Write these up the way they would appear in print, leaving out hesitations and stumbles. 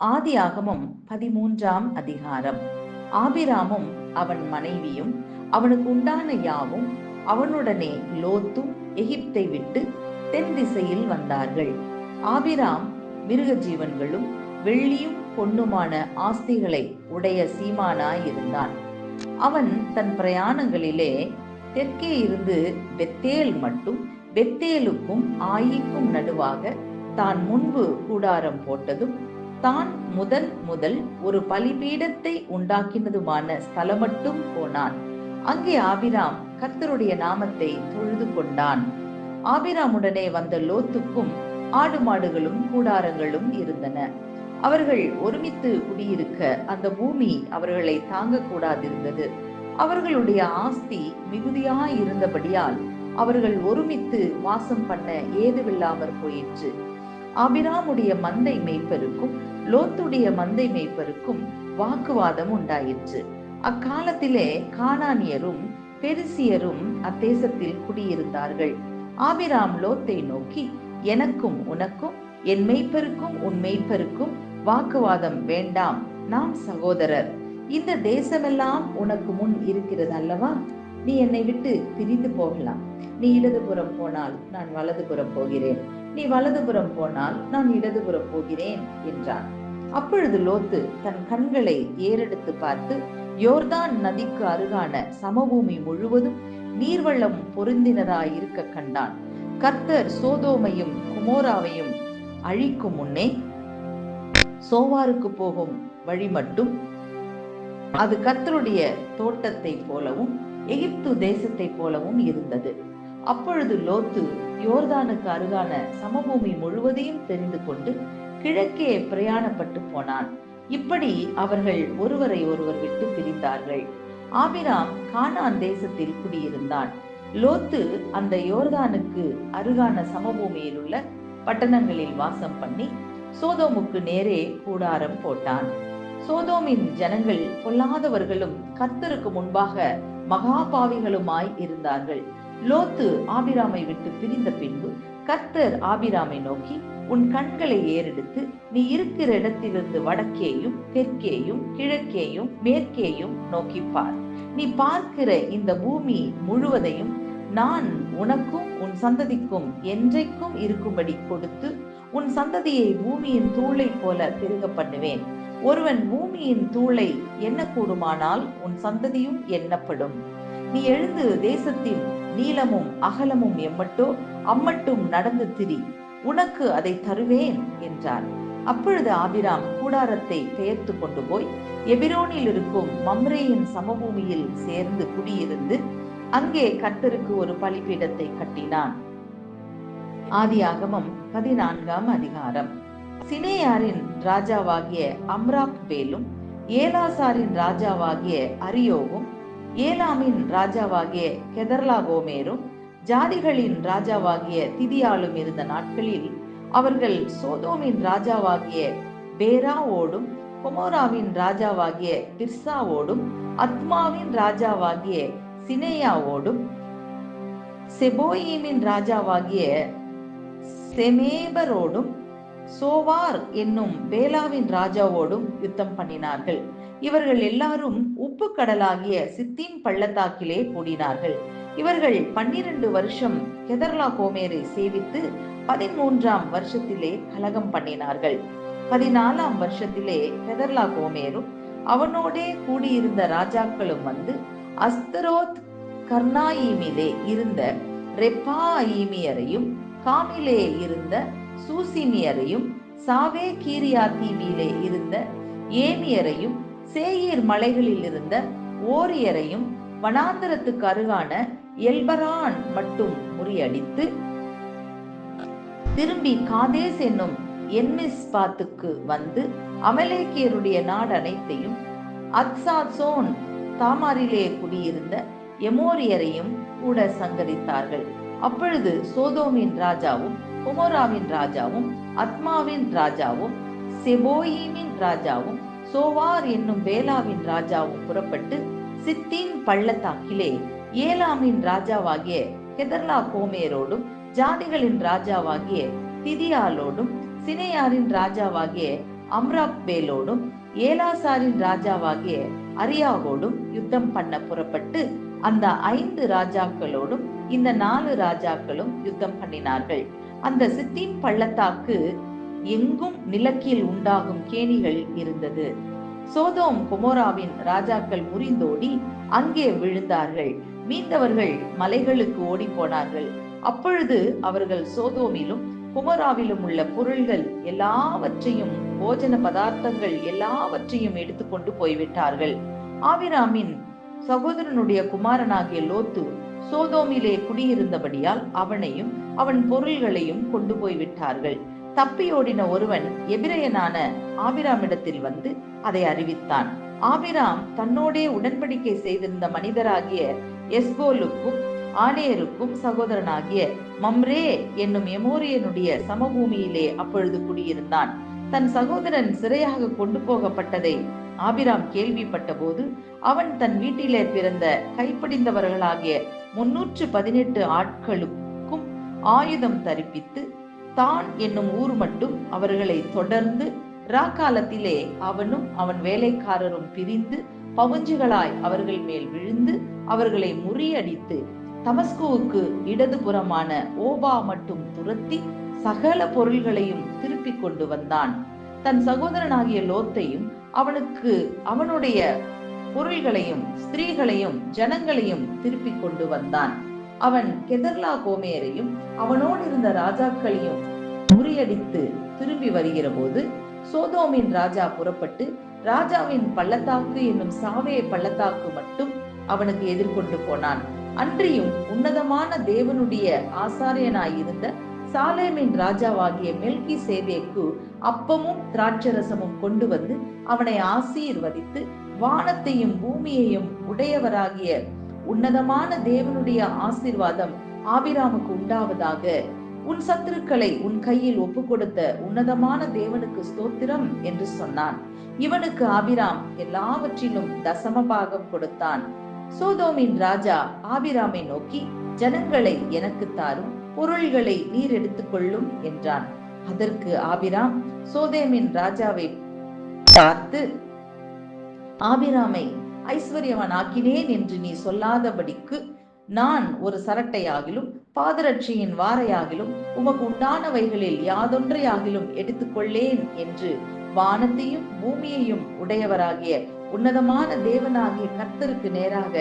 ஆதியாகமம் 13ஆம் அதிகாரம். ஆபிராமும் அவன் மனைவியும் அவனுக்கு உண்டான யாவும் அவனுடனே லோத்தும் எகிப்தை விட்டு தென் திசையில் வந்தார்கள். ஆபிராம் மிருக ஜீவன்களும் வெள்ளியும் பொன்னுமான ஆஸ்திகளை உடைய சீமானாயிருந்தான். அவன் தன் பிரயாணங்களிலே தெற்கே இருந்து பெத்தேல் மட்டும், பெத்தேலுக்கும் ஆயிக்கும் நடுவாக தான் முன்பு கூடாரம் போட்டதும் தான் முதல் ஒரு பலிபீடத்தை உண்டாக்கினதுமான ஸ்தலமட்டும் போனான். அங்கே ஆபிராம் கர்த்தருடைய நாமத்தை தொழுது கொண்டான். ஆபிராமுடனே வந்த லோத்துக்கும் ஆடு மாடுகளும் கூடாரங்களும் இருந்தன. அவர்கள் ஒருமித்து குடியிருக்க அந்த பூமி அவர்களை தாங்கக்கூடாதிருந்தது. அவர்களுடைய ஆஸ்தி மிகுதியாயிருந்தபடியால் அவர்கள் ஒருமித்து வாசம் பண்ண ஏதுவில்லாமற் போயிற்று. ஆபிராமுடைய மந்தை மேய்ப்பருக்கும் லோத்துடைய மந்தை மேய்ப்பருக்கும் வாக்குவாதம் உண்டாயிற்று. அக்காலத்திலே கானானியரும் பெரிசியரும் அத்தேசத்தில் குடியிருந்தார்கள். ஆபிராம் லோத்தை நோக்கி, எனக்கும் உனக்கும் என் மேய்ப்பருக்கும் உன் மேய்ப்பருக்கும் வாக்குவாதம் வேண்டாம், நாம் சகோதரர். இந்த தேசமெல்லாம் உனக்கு முன் இருக்கிறது அல்லவா? நீ என்னை விட்டு பிரிந்து போகலாம். நீ இடதுபுறம் போனால் நான் வலதுபுறம் போகிறேன், நீ வலதுபுறம் போனால் நான் இடதுபுறம் போகிறேன் என்றான். அப்பொழுது லோத்து தன் கண்களை ஏறெடுத்து பார்த்து யோர்தான் நதிக்கு அருகான சமபூமி முழுவதும் நீர்வள்ளம் பொருந்தினதாயிருக்க கண்டான். கர்த்தர் சோதோமையும் குமோராவையும் அழிக்கும் முன்னே சோவாருக்கு போகும் வழி மட்டும் அது கர்த்தருடைய தோட்டத்தை போலவும் எகிப்து தேசத்தை போலவும் இருந்தது. அப்பொழுது லோத்து யோர்தானுக்கு அருகான சமபூமி முழுவதையும் தெரிந்து கொண்டு கிழக்கே பிரயாணப்பட்டு போனான். இப்படி அவர்கள் ஒருவரை ஒருவர் விட்டு பிரிந்தார்கள். ஆபிராம் கானான் தேசத்தில் குடியிருந்தான். லோத்து அந்த யோர்தானுக்கு அருகான சமபூமியில் உள்ள பட்டணங்களில் வாசம் பண்ணி சோதோமுக்கு நேரே கூடாரம் போட்டான். சோதோமின் ஜனங்கள் பொல்லாதவர்களும் கர்த்தருக்கு முன்பாக மகாபாவிகளுமாய் இருந்தார்கள். லோத்து ஆபிராமை விட்டு பிரிந்த பின்பு கர்த்தர் ஆபிராமை நோக்கி, உன் கண்களை ஏறெடுத்து நீ இருக்கிற இடத்திலிருந்து வடக்கேயும் தெற்கேயும் கிழக்கேயும் மேற்கேயும் நோக்கி பார். நீ பார்க்கிற இந்த பூமி முழுவதையும் நான் உனக்கும் உன் சந்ததிக்கும் என்றைக்கும் இருக்கும்படி கொடுத்து உன் சந்ததியை பூமியின் தூளை போல பெருக பண்ணுவேன். ஒருவன் பூமியின் தூளை எண்ணக்கூடுமானால் உன் சந்ததியும் எண்ணப்படும். நீ எழுந்து தேசத்தின் நீளமும் அகலமும் எம்மட்டோ அம்மட்டும் நடந்து திரி, உனக்கு அதை தருவேன் என்றார். அப்பொழுது ஆபிராம் கூடாரத்தை பெயர்த்து கொண்டு போய் எபிரோனில் இருக்கும் மம்ரேயின் சமபூமியில் சேர்ந்து குடியிருந்து அங்கே கர்த்தருக்கு ஒரு பலிபீடத்தை கட்டினான். ஆதியாகமம் 14ஆம் அதிகாரம். சினேயாரின் ராஜாவாகிய அம்ராக்பேலும் ஏலாசாரின் ராஜாவாகிய அரியோவும் ஏலாமின் ராஜாவாகிய கெதர்லாகோமேரும் ஜாதிகளின் ராஜாவாகிய திதியாலும் இருந்த நாட்களில் அவர்கள் சோதோமின் ராஜாவாகிய பேராவோடும் கொமோராவின் ராஜாவாகிய பிர்சாவோடும் அத்மாவின் ராஜாவாகிய சினேயாவோடும் செபோயிமின் ராஜாவாகிய செமேபரோடும் சோவார் என்னும் பேலாவின் ராஜாவோடும் யுத்தம் பண்ணினார்கள். இவர்கள் எல்லாரும் உப்பு கடலாகிய சித்தீம் பள்ளத்தாக்கிலே கூடினார்கள். இவர்கள் 12 வருஷம் கெதர்லா கோமேரை சேவித்து 13ஆம் வருஷத்திலே கலகம் பண்ணினார்கள். 14ஆம் வருஷத்திலே கெதர்லா கோமேரும் அவனோடே கூடியிருந்த ராஜாக்களும் வந்து அஸ்தரோத் கர்னாயிமிலே இருந்த ரெப்பாயிமியரையும் காமிலே இருந்த சூசிமியரையும் சாவே கீரியாத்தீமிலே இருந்த ஏமியரையும் சேயீர் மலைகளில் இருந்த ஓரியரையும் வனாந்தரத்துக்கு அருகான எல்பரான் மட்டும் முறியடித்து திரும்பி காதேஸ் என்னும் என்மிஸ்பாத்துக்கு வந்து அமலேக்கியருடைய நாடு அனைத்தையும் அத்சாசோன் தாமாரிலே குடியிருந்த எமோரியரையும் கூட சங்கரித்தார்கள். அப்பொழுது சோதோமின் ராஜாவும் கொமோராவின் ராஜாவும் அத்மாவின் ராஜாவும் செபோயிமின் ராஜாவும் சோவார் என்னும் பேலாவின் ராஜாவும் புறப்பட்டு சித்தீன் பள்ளத்தாக்கிலே ஏலாமின் ராஜாவாகிய கெதர்லா கோமேரோடும் ஜாதிகளின் ராஜாவாகிய திதியாலோடும் சினேயாரின் ராஜாவாகிய அம்ராப்பேலோடும் ஏலாசாரின் ராஜாவாகிய அரியாவோடும் யுத்தம் பண்ண புறப்பட்டு அந்த 5 ராஜாக்களோடும் இந்த 4 ராஜாக்களும் யுத்தம் பண்ணினார்கள். அந்த சித்தீம் பள்ளத்தாக்கு எங்கும் நிலக்கீழ் உண்டாகும் கேணிகள் இருந்தது. சோதோம் கொமோராவின் ராஜாக்கள் முறிந்தோடி அங்கே விழுந்தார்கள். மீந்தவர்கள் மலைகளுக்கு ஓடி போனார்கள். அப்பொழுது அவர்கள் சோதோமிலும் குமராவிலும் உள்ள பொருள்கள் எல்லாவற்றையும், போஜன பதார்த்தங்கள் எல்லாவற்றையும் எடுத்துக்கொண்டு போய்விட்டார்கள். ஆபிராமின் சகோதரனுடைய குமாரனாகிய லோத்து சோதோமிலே குடியிருந்தபடியால் அவனையும் அவன் பொருள்களையும் கொண்டு போய்விட்டார்கள். தப்பியோடின ஒருவன் எபிரெயனான ஆபிராமிடத்தில் வந்து அதை அறிவித்தான். ஆபிராம் தன்னோடே உடன்படிக்கை செய்திருந்த மனிதராகிய எஸ்கோலுக்கும் ஆனேருக்கும் சகோதரனாகிய மம்ரே என்னும் எமோரியனுடைய சமபூமியிலே அப்பொழுது குடியிருந்தான். தன் சகோதரன் சிறையாக கொண்டு போகப்பட்டதை ஆபிராம் கேள்விப்பட்ட போது அவன் தன் வீட்டிலே பிறந்த கைப்படிந்தவர்களாகிய 318 ஆட்களுக்கும் ஆயுதம் தரிப்பித்து தான் என்னும் ஊர் மட்டும் அவர்களை தொடர்ந்து ராக்காலத்திலே அவனும் அவன் வேலைக்காரரும் பிரிந்து பவுஞ்சுகளாய் அவர்கள் மேல் விழுந்து அவர்களை முறியடித்து தமஸ்குவுக்கு இடதுபுறமான ஓபா மட்டும் துரத்தி சகல பொருள்களையும் திருப்பி கொண்டு வந்தான். தன் சகோதரனாகிய லோத்தையும் அவனுடைய பொருள்களையும் ஸ்திரீகளையும் ஜனங்களையும் திருப்பி கொண்டு வந்தான். அவன் கெதர்லா கோமேரையும் அவனோடு இருந்த ராஜாக்களையும் முறியடித்து திரும்பி வருகிற போது சோதோமின் ராஜா புறப்பட்டு ராஜாவின் பள்ளத்தாக்கு என்னும் சாவே பள்ளத்தாக்கு மட்டும் அவனுக்கு எதிர்கொண்டு போனான். அன்றியும் உன்னதமான தேவனுடைய ஆசாரியனாயிருந்த சாலேமின் ராஜாவாகிய மெல்கி சேதேக்கு அப்பமும் திராட்சரசமும் கொண்டு வந்து அவனை ஆசீர்வதித்து, வானத்தையும் பூமியையும் உடையவராகிய உன்னதமான தேவனுடைய ஆசீர்வாதம் ஆபிராமுக்கு உண்டாவதாக, உன் சத்துருக்களை உன் கையில் ஒப்பு கொடுத்த உன்னதமான தேவனுக்கு ஸ்தோத்திரம் என்று சொன்னான். இவனுக்கு ஆபிராம் எல்லாவற்றிலும் தசமபாகம் கொடுத்தான். சோதோமின் ராஜா ஆபிராமை நோக்கி, ஜனங்களை எனக்கு தாரும், பொருள்களை நீர் எடுத்துக்கொள்ளும் என்றான். அதற்கு ஆபிராம் சோதோமின் ராஜாவை பார்த்து, ஆபிராமை ஐஸ்வர்யவன் ஆக்கினேன் என்று நீ சொல்லாதபடிக்கு நான் ஒரு சரட்டையாகிலும் பாதரட்சியின் வாரையாகிலும் உமக்கு உண்டானவைகளில் யாதொன்றையாகிலும் எடுத்துக்கொள்ளேன் என்று வானத்தையும் பூமியையும் உடையவராகிய உன்னதமான தேவனாகிய கர்த்தருக்கு நேராக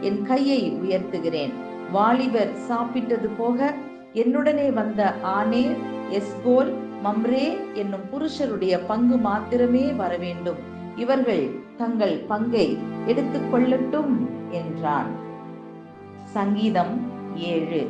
என் கையை உயர்த்துகிறேன். வாலிபர் சாப்பிட்டது போக என்னுடனே வந்த ஆனேர், எஸ்கோல், மம்ரே என்னும் புருஷருடைய பங்கு மாத்திரமே வரவேண்டும். இவர்கள் தங்கள் பங்கை எடுத்துக்கொள்ளட்டும் என்றான். சங்கீதம் 7.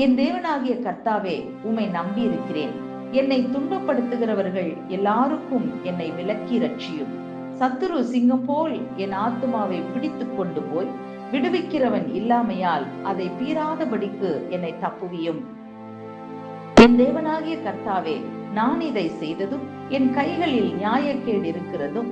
என் தேவனாகிய கர்த்தாவே, உம்மை நம்பி இருக்கிறேன். என்னை துன்பப்படுத்துகிறவர்கள் எல்லாருக்கும் என்னை விலக்கி ரட்சியும். சத்துரு சிங்கம் போல் என் ஆத்துமாவை பிடித்து கொண்டு போய் விடுவிக்கிறவன் இல்லாமையால் அதை பீறாதபடிக்கு என்னை தப்புவியும். என் தேவனாகிய கர்த்தாவே, நான் இதை செய்ததும் என் கைகளில் நியாயக்கேடு இருக்கிறதும்,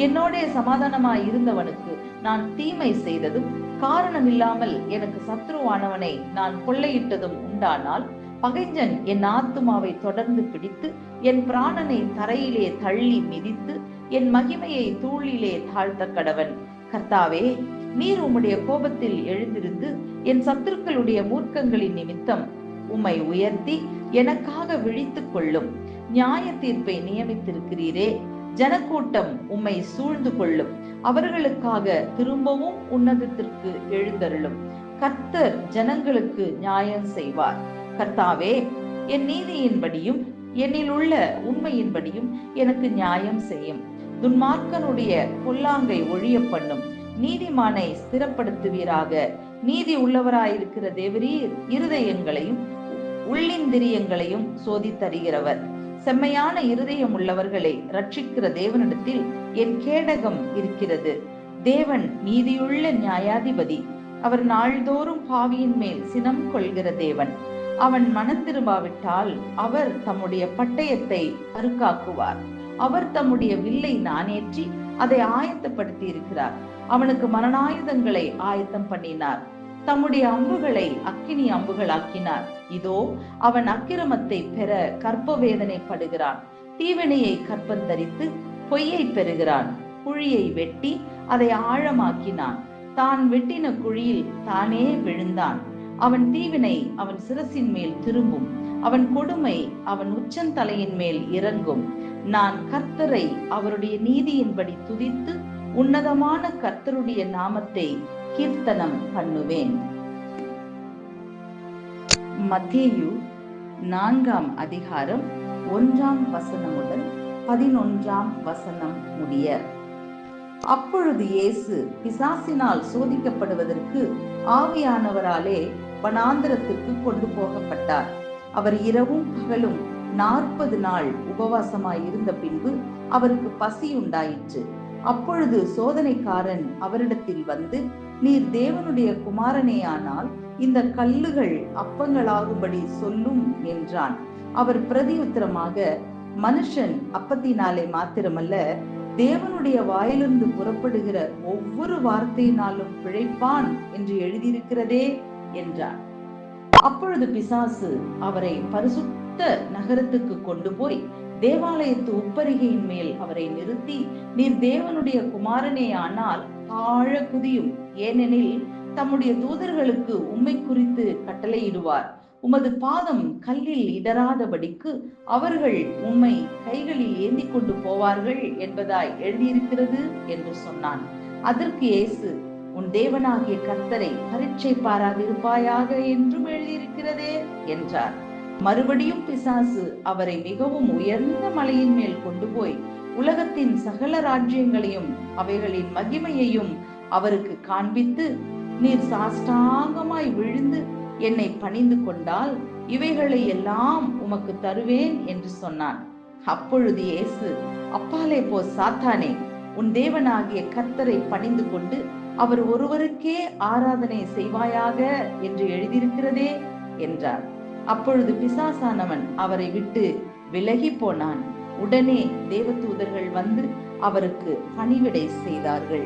என்னோட சமாதானமாய் இருந்தவனுக்கு நான் தீமை செய்ததும், காரணம் இல்லாமல் எனக்கு சத்ருவானவனை நான் கொள்ளையிட்டதும் உண்டானால், பகைஞன் என் ஆத்துமாவை தொடர்ந்து பிடித்து என் பிராணனை தரையிலே தள்ளி மிதித்து என் மகிமையை தூளிலே தாழ்த்த கடவன். கர்த்தாவே, நீர் உம்முடைய கோபத்தில் எழுந்திருந்து என் சத்துருக்களுடைய மூர்க்கங்களின் நிமித்தம் உம்மை உயர்த்தி எனக்காக விழித்துக் கொள்ளும். நியாய தீர்ப்பை நியமித்திருக்கிறீரே, ஜனக்கூட்டம் உம்மை சூழ்ந்து கொள்ளும். அவர்களுக்காக திரும்பவும் உன்னதத்திற்கு எழுந்தருளும். கர்த்தர் ஜனங்களுக்கு நியாயம் செய்வார். கர்த்தாவே, என் நீதியின்படியும் என்னில் உள்ள உண்மையின்படியும் எனக்கு நியாயம் செய்யும். துன்மார்க்கனுடைய பொல்லாங்கை ஒழிய பண்ணும். நீதிமானை ஸ்திரப்படுத்துவீராக. நீதி உள்ளவராயிருக்கிற தேவரீர் இருதயங்களையும் உள்ளிந்திரியங்களையும் சோதித்தறிகிறவர். செம்மையான இருதயம் உள்ளவர்களை ரட்சிக்கிற தேவனிடத்தில் என் கேடகம் இருக்கிறது. தேவன் நீதியுள்ள நியாயாதிபதி. அவர் நாள்தோறும் பாவியின் மேல் சினம் கொள்கிற தேவன். அவன் மனம் திரும்பாவிட்டால் அவர் தம்முடைய பட்டயத்தை அறுக்காக்குவார். அவர் தம்முடைய வில்லை நானேற்றி அதை ஆயத்தப்படுத்தி இருக்கிறார். அவனுக்கு மரணாயுதங்களை ஆயத்தம் பண்ணினார். தம்முடைய அம்புகளை அக்கினி அம்புகள் ஆக்கினார். இதோ, அவன் அக்கிரமத்தை பெற கற்ப வேதனை படுகிறான். தீவினையை கற்பந்தரித்து பொய்யை பெறுகிறான். குழியை வெட்டி அதை ஆழமாக்கினான். தான் வெட்டின குழியில் தானே விழுந்தான். அவன் தீவினை அவன் சிரசின் மேல் திரும்பும், அவன் கொடுமை அவன் உச்சந்தலையின் மேல் இறங்கும். நான் கர்த்தரை அவருடைய நீதியின்படி துதித்து உன்னதமான கர்த்தருடைய நாமத்தை கீர்த்தனம் பண்ணுவேன். மத்தேயு 4ஆம் அதிகாரம் 1ஆம் வசனம் முதல் 11ஆம் வசனம் முடிய. அப்பொழுது இயேசு பிசாசினால் சோதிக்கப்படுவதற்கு ஆவியானவராலே வனாந்திரத்திற்கு கொண்டு போகப்பட்டார். அவர் இரவும் பகலும் 40 நாள் உபவாசமாய் இருந்த பின்பு அவருக்கு பசி உண்டாயிற்று. அப்பொழுது சோதனைக்காரன் அவரிடத்தில் வந்து, நீர் தேவனுடைய குமாரனேயானால் இந்த கல்லுகள் அப்பங்களாகும்படி சொல்லும் என்றான். அவர் பிரதியுத்தரமாக, மனுஷன் அப்பத்தினாலே மாத்திரமல்ல, தேவனுடைய வாயிலிருந்து புறப்படுகிற ஒவ்வொரு வார்த்தையினாலும் பிழைப்பான் என்று எழுதியிருக்கிறதே என்றார். அப்பொழுது பிசாசு அவரை பரிசுத்த நகரத்துக்கு கொண்டு போய் தேவாலயத்து உப்பரிகையின் மேல் அவரை நிறுத்தி, நீர் தேவனுடைய குமாரனே ஆனால் தாழ குதியும், ஏனெனில் தம்முடைய தூதர்களுக்கு உம்மை குறித்து கட்டளையிடுவார். உமது பாதம் கல்லில் இடராதபடிக்கு அவர்கள் உம்மை கைகளில் ஏந்தி கொண்டு போவார்கள் என்பதாய் எழுதியிருக்கிறது என்று சொன்னான். அதற்கு இயேசு, உன் தேவனாகிய கர்த்தரை பரீட்சை பாராதிருப்பாயாக என்றும் எழுதியிருக்கிறதே என்றார். மறுபடியும் பிசாசு அவரை மிகவும் உயர்ந்த மலையின் மேல் கொண்டு போய் உலகத்தின் சகல ராஜ்யங்களையும் அவைகளின் மகிமையையும் அவருக்கு காண்பித்து, நீர் சாஷ்டாங்கமாய் விழுந்து என்னை பணிந்து கொண்டால் இவைகளை எல்லாம் உமக்கு தருவேன் என்று சொன்னான். அப்பொழுது இயேசு, அப்பாலே போ சாத்தானே, உன் தேவனாகிய கர்த்தரை பணிந்து கொண்டு அவர் ஒருவருக்கே ஆராதனை செய்வாயாக என்று எழுதியிருக்கிறதே என்றார். அப்பொழுது பிசாசானவன் அவரை விட்டு விலகி போனான். உடனே தேவதூதர்கள் வந்து அவருக்கு பணிவிடை செய்தார்கள்.